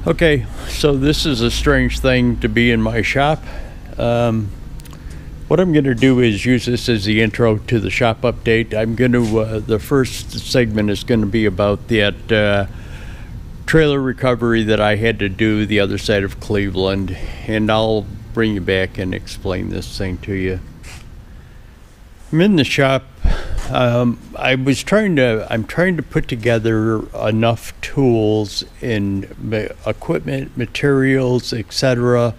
Okay, so this is a strange thing to be in my shop. What I'm going to do is use this as the intro to the shop update. The first segment is going to be about that trailer recovery that I had to do the other side of Cleveland, and I'll bring you back and explain this thing to you. I'm in the shop. I'm trying to put together enough tools and equipment, materials, etc.,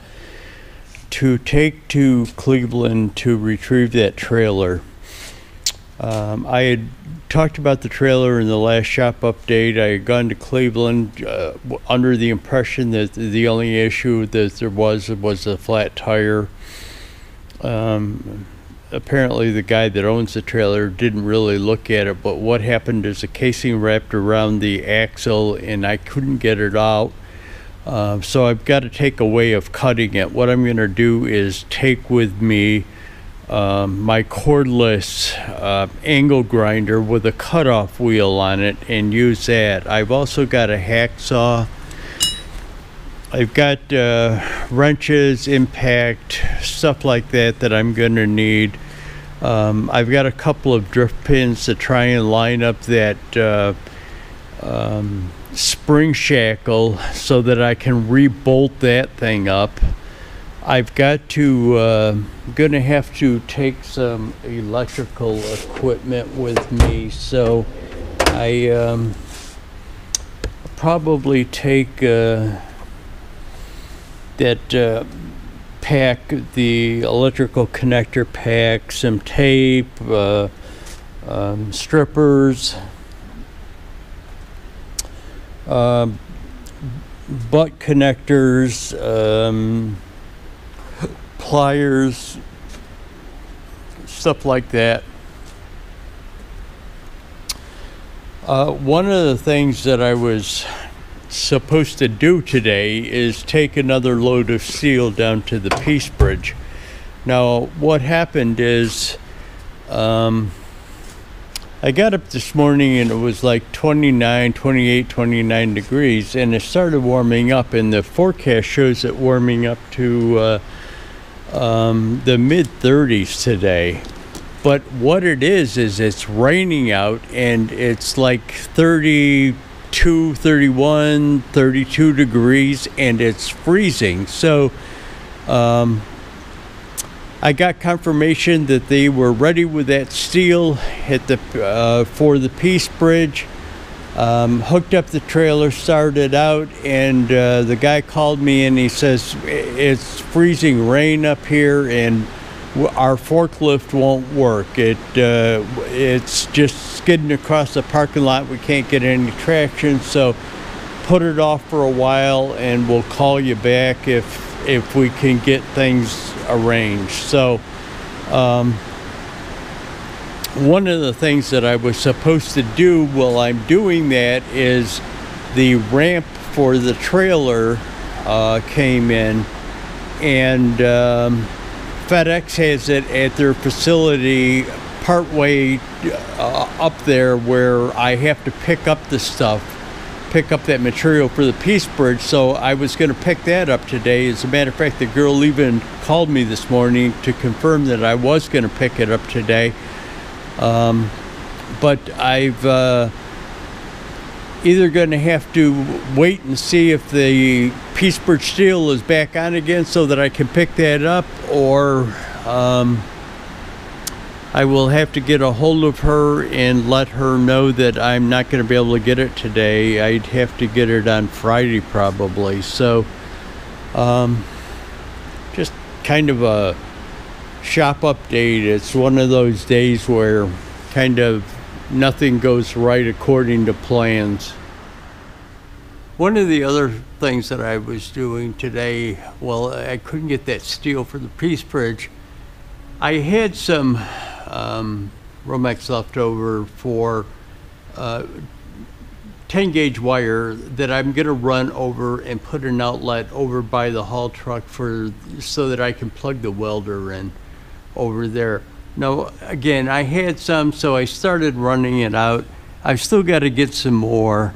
to take to Cleveland to retrieve that trailer. I had talked about the trailer in the last shop update. I had gone to Cleveland under the impression that the only issue that there was a flat tire. Apparently the guy that owns the trailer didn't really look at it, but what happened is the casing wrapped around the axle and I couldn't get it out. So I've got to take a way of cutting it. What I'm going to do is take with me my cordless angle grinder with a cutoff wheel on it and use that. I've also got a hacksaw. I've got wrenches, impact, stuff like that I'm going to need. I've got a couple of drift pins to try and line up that spring shackle so that I can re-bolt that thing up. I've got to gonna have to take some electrical equipment with me, so I probably take that pack, the electrical connector pack, some tape, strippers, butt connectors, pliers, stuff like that. One of the things that I was supposed to do today is take another load of steel down to the Peace Bridge. Now what happened is I got up this morning and it was like 28, 29 degrees, and it started warming up, and the forecast shows it warming up to the mid 30s today. But what it is it's raining out, and it's like 32, 31, 32 degrees, and it's freezing. So I got confirmation that they were ready with that steel at the for the Peace Bridge. Hooked up the trailer, started out, and the guy called me and he says it's freezing rain up here and our forklift won't work. It's just skidding across the parking lot. We can't get any traction, so put it off for a while and we'll call you back if we can get things arranged. So one of the things that I was supposed to do while I'm doing that is the ramp for the trailer came in, and FedEx has it at their facility partway up there where I have to pick up the stuff, pick up that material for the Peace Bridge. So I was going to pick that up today. As a matter of fact, the girl even called me this morning to confirm that I was going to pick it up today. But I've either going to have to wait and see if the Peace Bridge steel is back on again so that I can pick that up, or I will have to get a hold of her and let her know that I'm not going to be able to get it today. I'd have to get it on Friday probably. So just kind of a shop update. It's one of those days where kind of nothing goes right according to plans. One of the other things that I was doing today, well, I couldn't get that steel for the Peace Bridge. I had some Romex left over for 10 gauge wire that I'm going to run over and put an outlet over by the haul truck so that I can plug the welder in over there. Now again, I had some, so I started running it out. I've still got to get some more.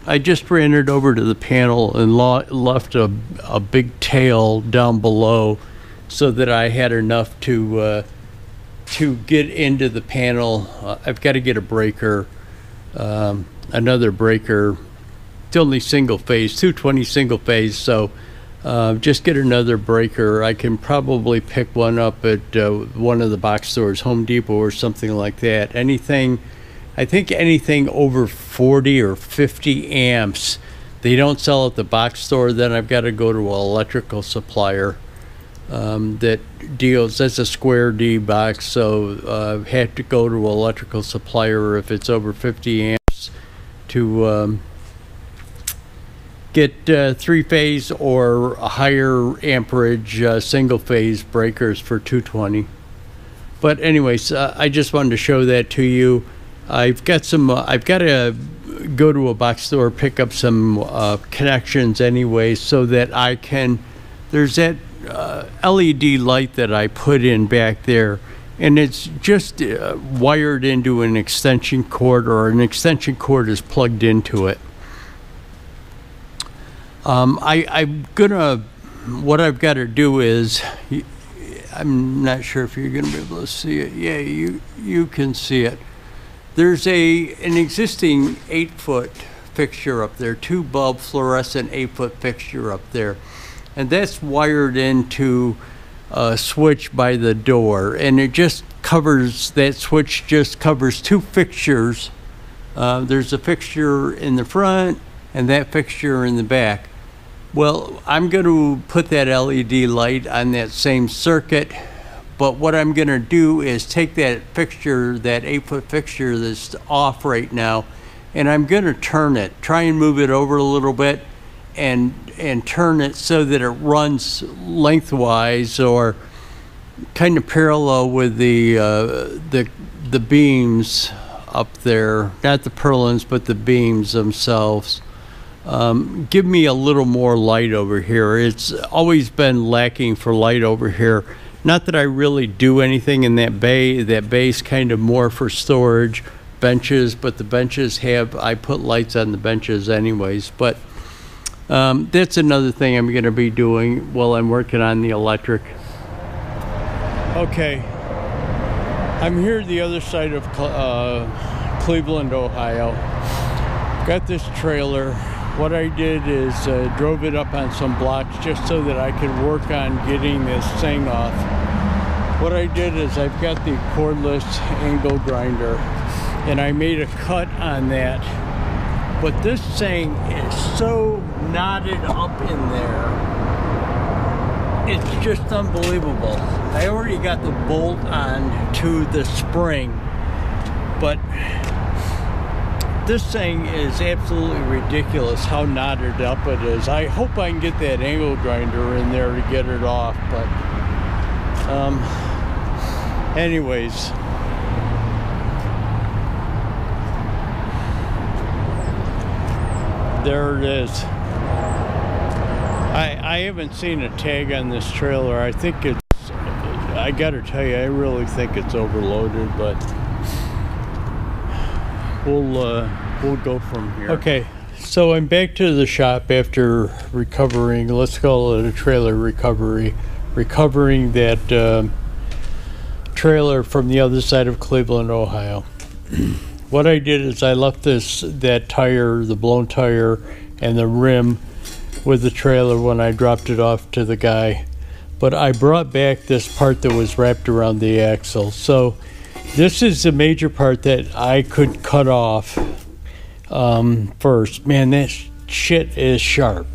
I just ran it over to the panel and left a big tail down below so that I had enough to get into the panel. I've got to get a breaker, another breaker. It's only single phase, 220 single phase, so just get another breaker. I can probably pick one up at one of the box stores, Home Depot or something like that. I think anything over 40 or 50 amps, they don't sell at the box store. Then I've got to go to an electrical supplier that deals, that's a Square D box, so I have to go to an electrical supplier if it's over 50 amps to get three-phase or higher amperage single-phase breakers for 220. But anyways, I just wanted to show that to you. I've got to go to a box store, pick up some connections anyway, so that I can, there's that LED light that I put in back there, and it's just wired into an extension cord, or an extension cord is plugged into it. What I've got to do is, I'm not sure if you're gonna be able to see it. Yeah, you can see it. There's an existing 8-foot fixture up there, 2-bulb fluorescent 8-foot fixture up there, and that's wired into a switch by the door, and it just covers, that switch just covers 2 fixtures. There's a fixture in the front and that fixture in the back. Well, I'm going to put that LED light on that same circuit, but what I'm going to do is take that fixture, that 8-foot fixture that's off right now, and I'm going to turn it, try and move it over a little bit, and turn it so that it runs lengthwise or kind of parallel with the beams up there, not the purlins, but the beams themselves. Give me a little more light over here. It's always been lacking for light over here. Not that I really do anything in that bay. That bay's kind of more for storage, benches, but the benches have, I put lights on the benches anyways. But that's another thing I'm going to be doing while I'm working on the electric. Okay, I'm here the other side of Cleveland, Ohio. Got this trailer. What I did is drove it up on some blocks just so that I could work on getting this thing off. What I did is I've got the cordless angle grinder, and I made a cut on that. But this thing is so knotted up in there. It's just unbelievable. I already got the bolt on to the spring, but this thing is absolutely ridiculous how knotted up it is. I hope I can get that angle grinder in there to get it off, but anyways. There it is. I haven't seen a tag on this trailer. I think it's, I gotta tell you, I really think it's overloaded, but we'll go from here. Okay, so I'm back to the shop after recovering, let's call it a trailer recovery, recovering that trailer from the other side of Cleveland, Ohio. What I did is I left that tire, the blown tire, and the rim with the trailer when I dropped it off to the guy. But I brought back this part that was wrapped around the axle. So this is the major part that I could cut off first. Man, that shit is sharp.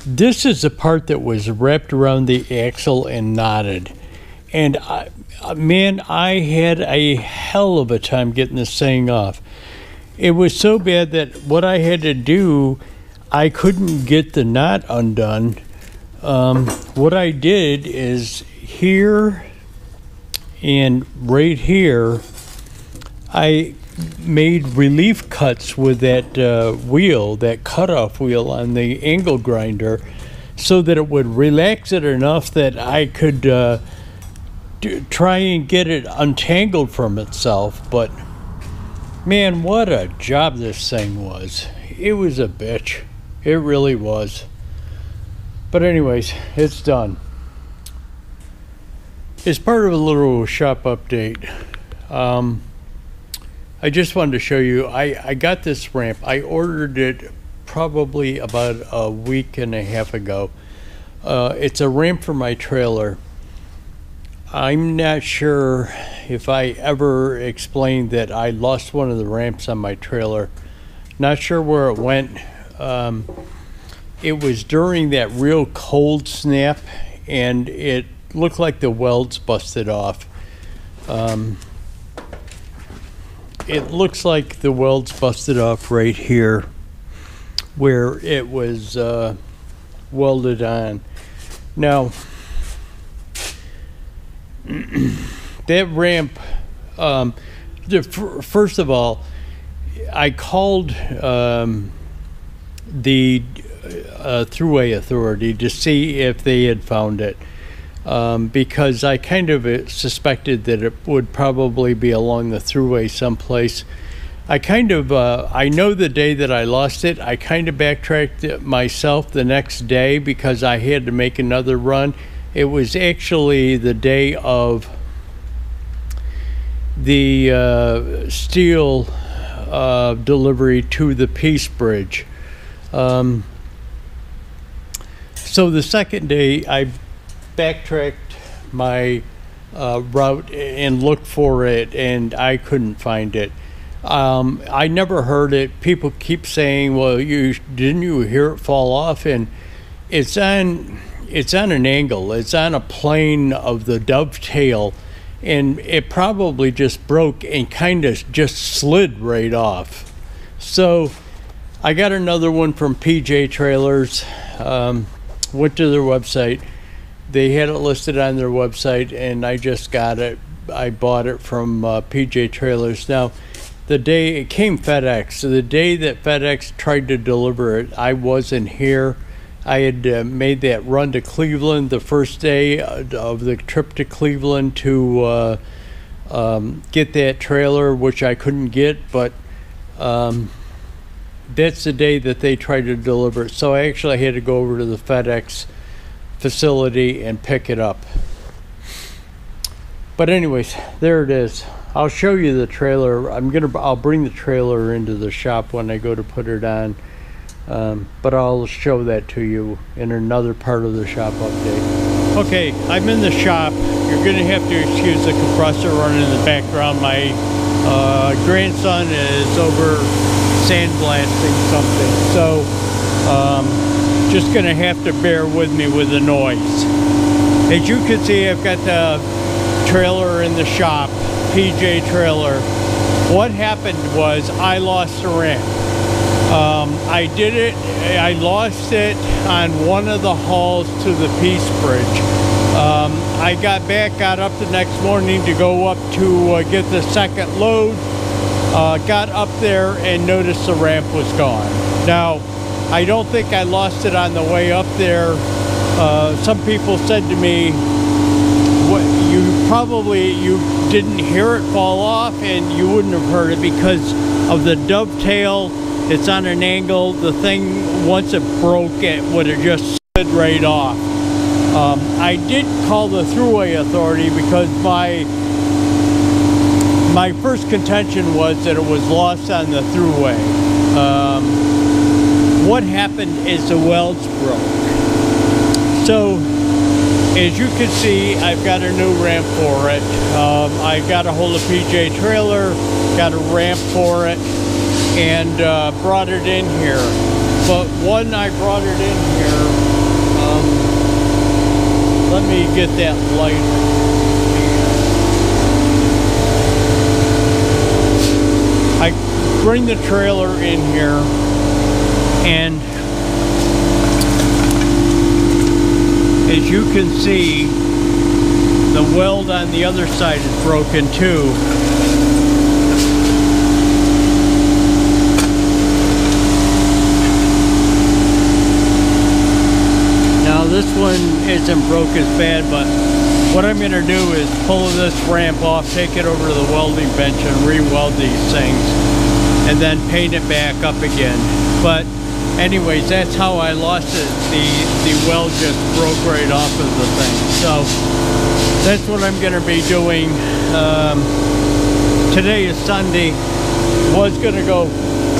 This is the part that was wrapped around the axle and knotted. And man, I had a hell of a time getting this thing off. It was so bad that what I had to do, I couldn't get the knot undone. What I did is here and right here, I made relief cuts with that wheel, that cutoff wheel on the angle grinder, so that it would relax it enough that I could try and get it untangled from itself. But Man, what a job this thing was. It was a bitch. It really was. But anyways, it's done. As part of a little shop update, I just wanted to show you, I got this ramp. I ordered it probably about a week and a half ago. It's a ramp for my trailer. I'm not sure if I ever explained that I lost one of the ramps on my trailer. Not sure where it went. It was during that real cold snap, and it looked like the welds busted off. It looks like the welds busted off right here where it was welded on. Now, that ramp, first of all, I called the Thruway Authority to see if they had found it, because I kind of suspected that it would probably be along the Thruway someplace. I know the day that I lost it, I kind of backtracked it myself the next day because I had to make another run. It was actually the day of the steel delivery to the Peace Bridge. So the second day, I backtracked my route and looked for it, and I couldn't find it. I never heard it. People keep saying, well, didn't you hear it fall off? And it's on an angle. It's on a plane of the dovetail, and it probably just broke and kind of just slid right off. So I got another one from PJ Trailers. Went to their website. They had it listed on their website, and I just got it. I bought it from PJ Trailers. Now, the day it came FedEx, so the day that FedEx tried to deliver it, I wasn't here. I had made that run to Cleveland the first day of the trip to Cleveland to get that trailer, which I couldn't get, but that's the day that they tried to deliver it. So I actually had to go over to the FedEx facility and pick it up. But anyways, there it is. I'll show you the trailer. I'll bring the trailer into the shop when I go to put it on. But I'll show that to you in another part of the shop update. Okay, I'm in the shop. You're gonna have to excuse the compressor running in the background. My grandson is over sandblasting something, so just gonna have to bear with me with the noise. As you can see, I've got the trailer in the shop, PJ Trailer. What happened was I lost the ramp. I lost it on one of the hauls to the Peace Bridge. I got up the next morning to go up to get the second load. Got up there and noticed the ramp was gone. Now, I don't think I lost it on the way up there. Some people said to me, you didn't hear it fall off, and you wouldn't have heard it because of the dovetail. It's on an angle. The thing, once it broke, it would have just slid right off. I did call the Thruway Authority because my first contention was that it was lost on the Thruway. What happened is the welds broke. So, as you can see, I've got a new ramp for it. I got a hold of PJ Trailer, got a ramp for it, and brought it in here. But when I brought it in here, let me get that light. I bring the trailer in here, and as you can see, the weld on the other side is broken too. Now this one isn't broke as bad, but what I'm going to do is pull this ramp off, take it over to the welding bench and re-weld these things. and then paint it back up again. But anyways, that's how I lost it. The weld just broke right off of the thing. So that's what I'm going to be doing. Today is Sunday. Was going to go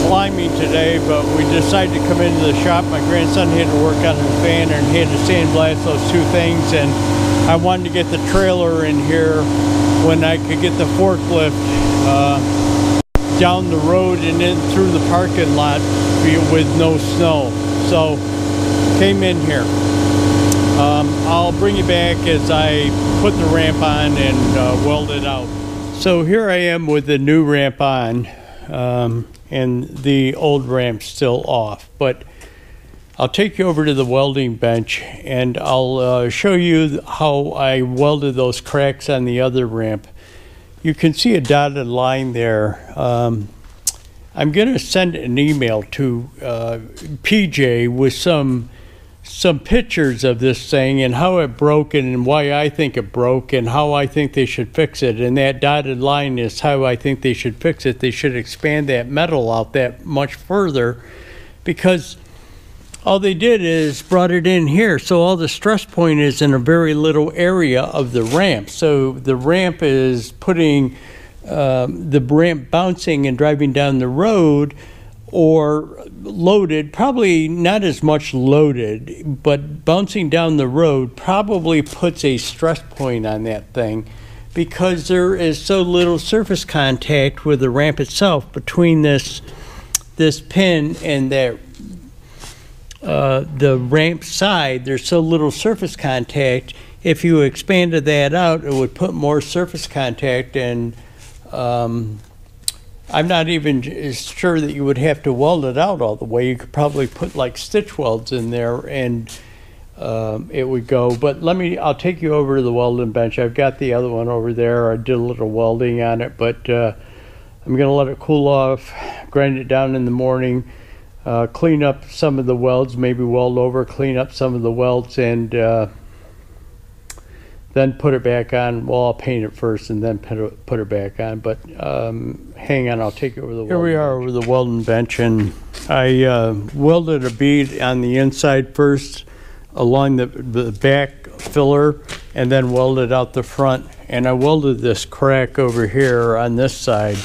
climbing today, but we decided to come into the shop. My grandson had to work on his van and he had to sandblast those two things, and I wanted to get the trailer in here when I could get the forklift down the road and in through the parking lot with no snow. So came in here. I'll bring you back as I put the ramp on and weld it out. So here I am with the new ramp on, and the old ramp still off. But I'll take you over to the welding bench and I'll show you how I welded those cracks on the other ramp. You can see a dotted line there. I'm going to send an email to PJ with some pictures of this thing and how it broke and why I think it broke and how I think they should fix it. And that dotted line is how I think they should fix it. They should expand that metal out that much further, because all they did is brought it in here. So all the stress point is in a very little area of the ramp. So the ramp is putting the ramp bouncing and driving down the road, or loaded, probably not as much loaded, but bouncing down the road probably puts a stress point on that thing, because there is so little surface contact with the ramp itself between this pin and that the ramp side. There's so little surface contact. If you expanded that out, it would put more surface contact, and I'm not even sure that you would have to weld it out all the way. You could probably put like stitch welds in there and it would go. But I'll take you over to the welding bench. I've got the other one over there. I did a little welding on it, but I'm gonna let it cool off, grind it down in the morning, clean up some of the welds, maybe weld over, clean up some of the welds, and then put it back on. Well, I'll paint it first and then put it back on. But hang on, I'll take you over the welding bench. Here we are over the welding bench, and I welded a bead on the inside first along the back filler, and then welded out the front. And I welded this crack over here on this side.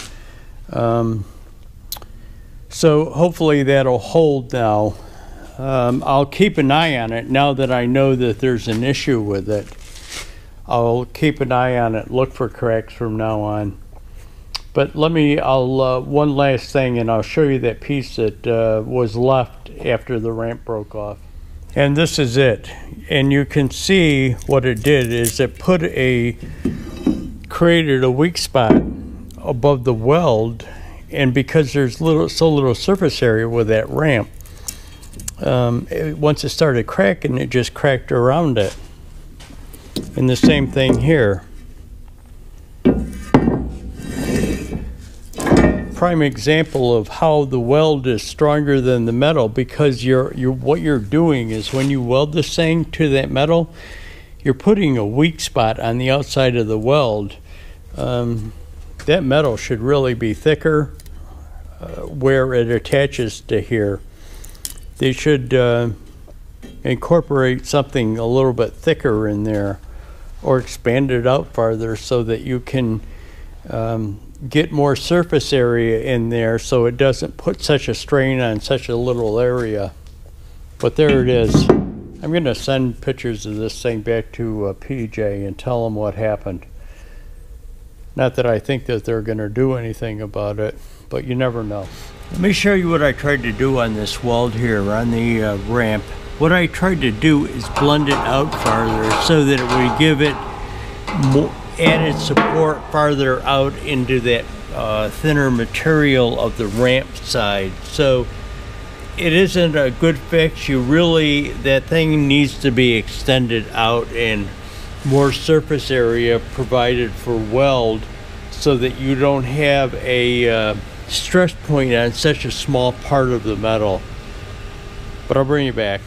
So hopefully that'll hold now. I'll keep an eye on it now that I know that there's an issue with it. I'll keep an eye on it, look for cracks from now on. But one last thing, and I'll show you that piece that was left after the ramp broke off. And this is it. And you can see what it did is it created a weak spot above the weld, and because there's so little surface area with that ramp, once it started cracking, it just cracked around it. And the same thing here. Prime example of how the weld is stronger than the metal, because what you're doing is when you weld this thing to that metal, you're putting a weak spot on the outside of the weld. That metal should really be thicker where it attaches to here. They should incorporate something a little bit thicker in there, or expand it out farther so that you can get more surface area in there, so it doesn't put such a strain on such a little area. But there it is. I'm going to send pictures of this thing back to PJ and tell them what happened. Not that I think that they're going to do anything about it, but you never know. Let me show you what I tried to do on this weld here on the ramp. What I tried to do is blend it out farther so that it would give it more added support farther out into that thinner material of the ramp side. So it isn't a good fix. That thing needs to be extended out and more surface area provided for weld, so that you don't have a stress point on such a small part of the metal. But I'll bring you back.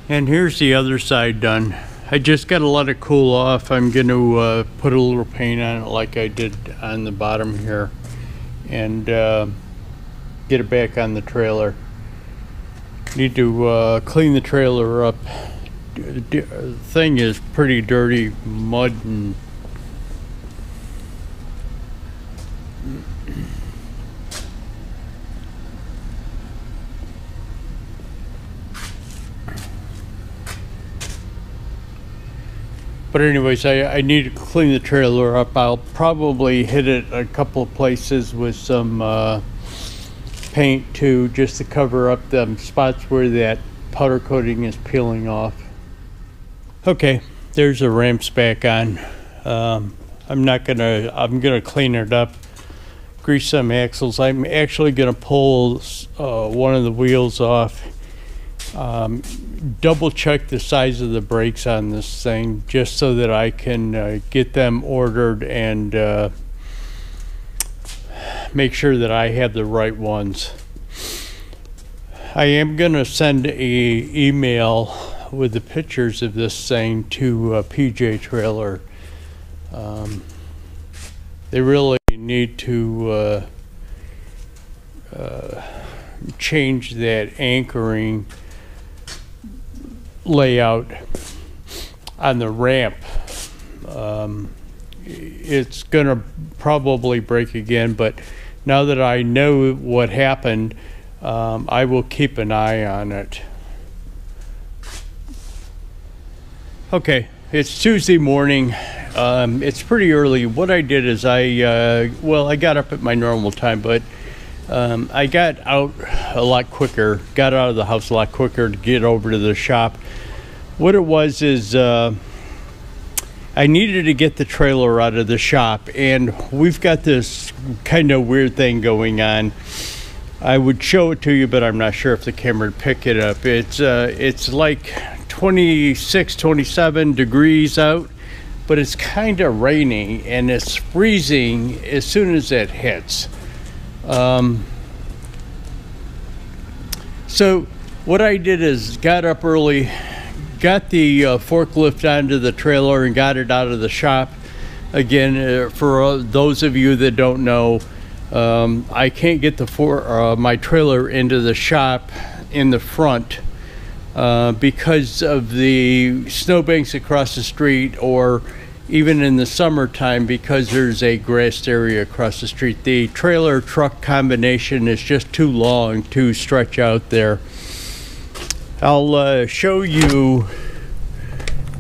And here's the other side done. I just got to let it cool off. I'm going to put a little paint on it like I did on the bottom here. And get it back on the trailer. Need to clean the trailer up. Thing is pretty dirty, mud and but anyways, I need to clean the trailer up. I'll probably hit it a couple of places with some paint too, just to cover up the spots where that powder coating is peeling off. Okay, there's the ramps back on. I'm gonna clean it up, grease some axles. I'm actually gonna pull one of the wheels off. Double check the size of the brakes on this thing just so that I can get them ordered and make sure that I have the right ones. I am gonna send a email with the pictures of this thing to PJ Trailer. They really need to change that anchoring layout on the ramp. It's gonna probably break again, but now that I know what happened, I will keep an eye on it. Okay, it's Tuesday morning. It's pretty early. What I did is I got up at my normal time, but I got out a lot quicker, got out of the house a lot quicker to get over to the shop. What it was is I needed to get the trailer out of the shop, and we've got this kind of weird thing going on. I would show it to you, but I'm not sure if the camera would pick it up. It's like 26, 27 degrees out, but it's kind of raining and it's freezing as soon as it hits. So what I did is got up early, got the forklift onto the trailer and got it out of the shop. Again, for those of you that don't know, I can't get my trailer into the shop in the front because of the snowbanks across the street, or even in the summertime because there's a grassed area across the street. The trailer truck combination is just too long to stretch out there. I'll show you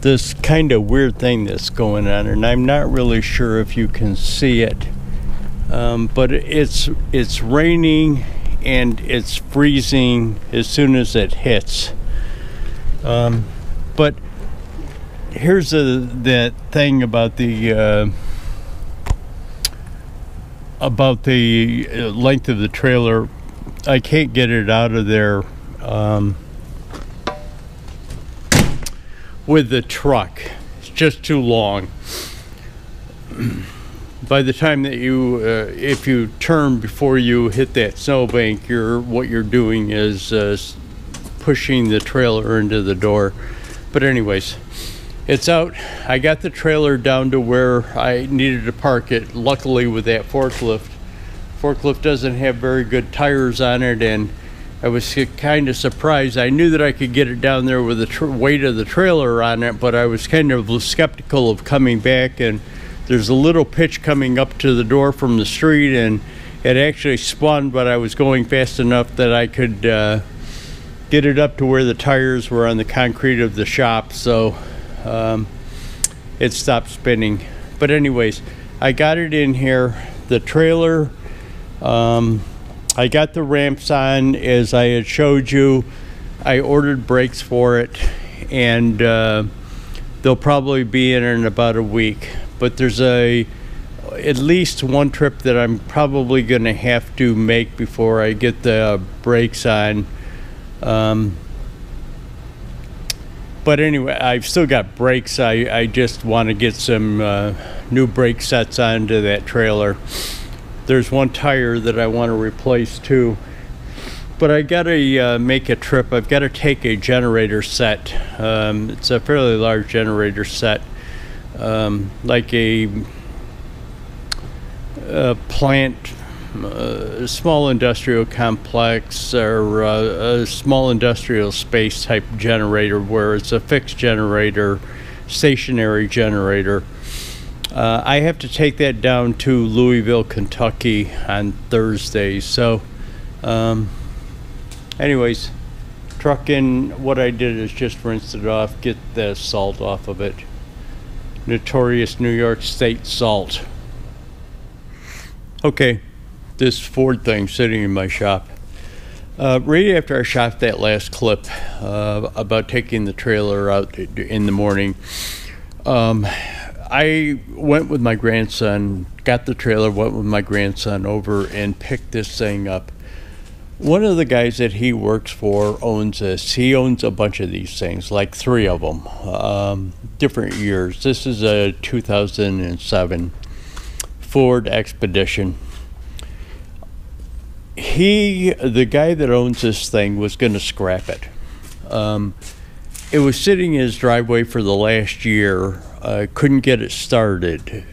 this kind of weird thing that's going on, and I'm not really sure if you can see it, but it's raining and it's freezing as soon as it hits. But here's that thing about the length of the trailer. I can't get it out of there with the truck. It's just too long. By the time that if you turn before you hit that snowbank, what you're doing is pushing the trailer into the door. But anyways, it's out. I got the trailer down to where I needed to park it. Luckily, with that forklift doesn't have very good tires on it, and I was kind of surprised. I knew that I could get it down there with the weight of the trailer on it, but I was kind of skeptical of coming back. And there's a little pitch coming up to the door from the street, and it actually spun, but I was going fast enough that I could get it up to where the tires were on the concrete of the shop, so it stopped spinning. But anyways, I got it in here. The trailer, I got the ramps on as I had showed you. I ordered brakes for it, and they'll probably be in about a week. But there's at least one trip that I'm probably going to have to make before I get the brakes on. But anyway, I've still got brakes. I just want to get some new brake sets onto that trailer. There's one tire that I want to replace too. But I gotta make a trip. I've got to take a generator set. It's a fairly large generator set, like a plant small industrial complex or a small industrial space type generator where it's a fixed generator, stationary generator. I have to take that down to Louisville, Kentucky on Thursday. So anyways, truck in, what I did is just rinse it off, get the salt off of it. Notorious New York State salt. Okay, this Ford thing sitting in my shop. Right after I shot that last clip about taking the trailer out in the morning, I went with my grandson, got the trailer, went with my grandson over and picked this thing up. One of the guys that he works for owns this. He owns a bunch of these things, like 3 of them, different years. This is a 2007 Ford Expedition. The guy that owns this thing was going to scrap it. It was sitting in his driveway for the last year. Couldn't get it started.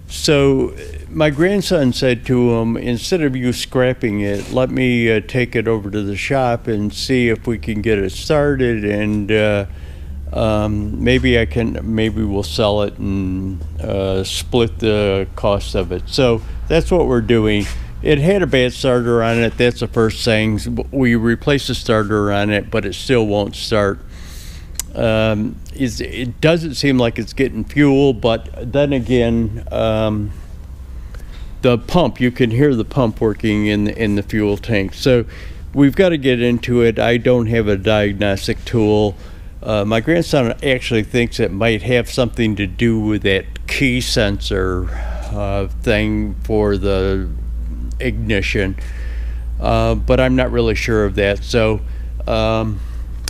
So my grandson said to him, instead of you scrapping it, let me take it over to the shop and see if we can get it started, and maybe we'll sell it and split the cost of it. So that's what we're doing. It had a bad starter on it. That's the first thing. We replaced the starter on it, but it still won't start. It doesn't seem like it's getting fuel, but then again, the pump, you can hear the pump working in the fuel tank. So we've got to get into it. I don't have a diagnostic tool. My grandson actually thinks it might have something to do with that key sensor thing for the ignition, but I'm not really sure of that. So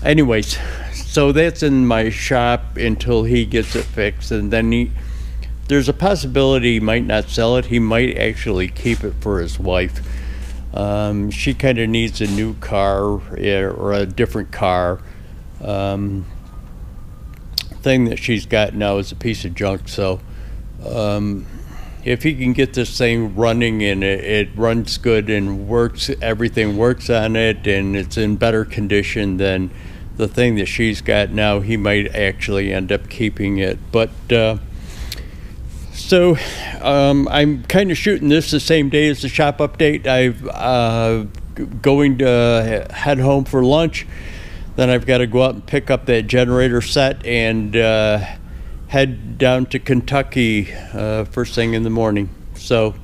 anyways, so that's in my shop until he gets it fixed, and then there's a possibility he might not sell it. He might actually keep it for his wife. She kind of needs a new car or a different car. Thing that she's got now is a piece of junk. So if he can get this thing running and it runs good and works, everything works on it, and it's in better condition than the thing that she's got now, he might actually end up keeping it. But so I'm kind of shooting this the same day as the shop update. I'm going to head home for lunch. Then I've got to go out and pick up that generator set and head down to Kentucky first thing in the morning. So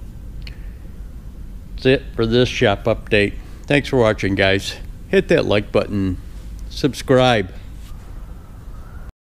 that's it for this shop update. Thanks for watching, guys. Hit that like button. Subscribe.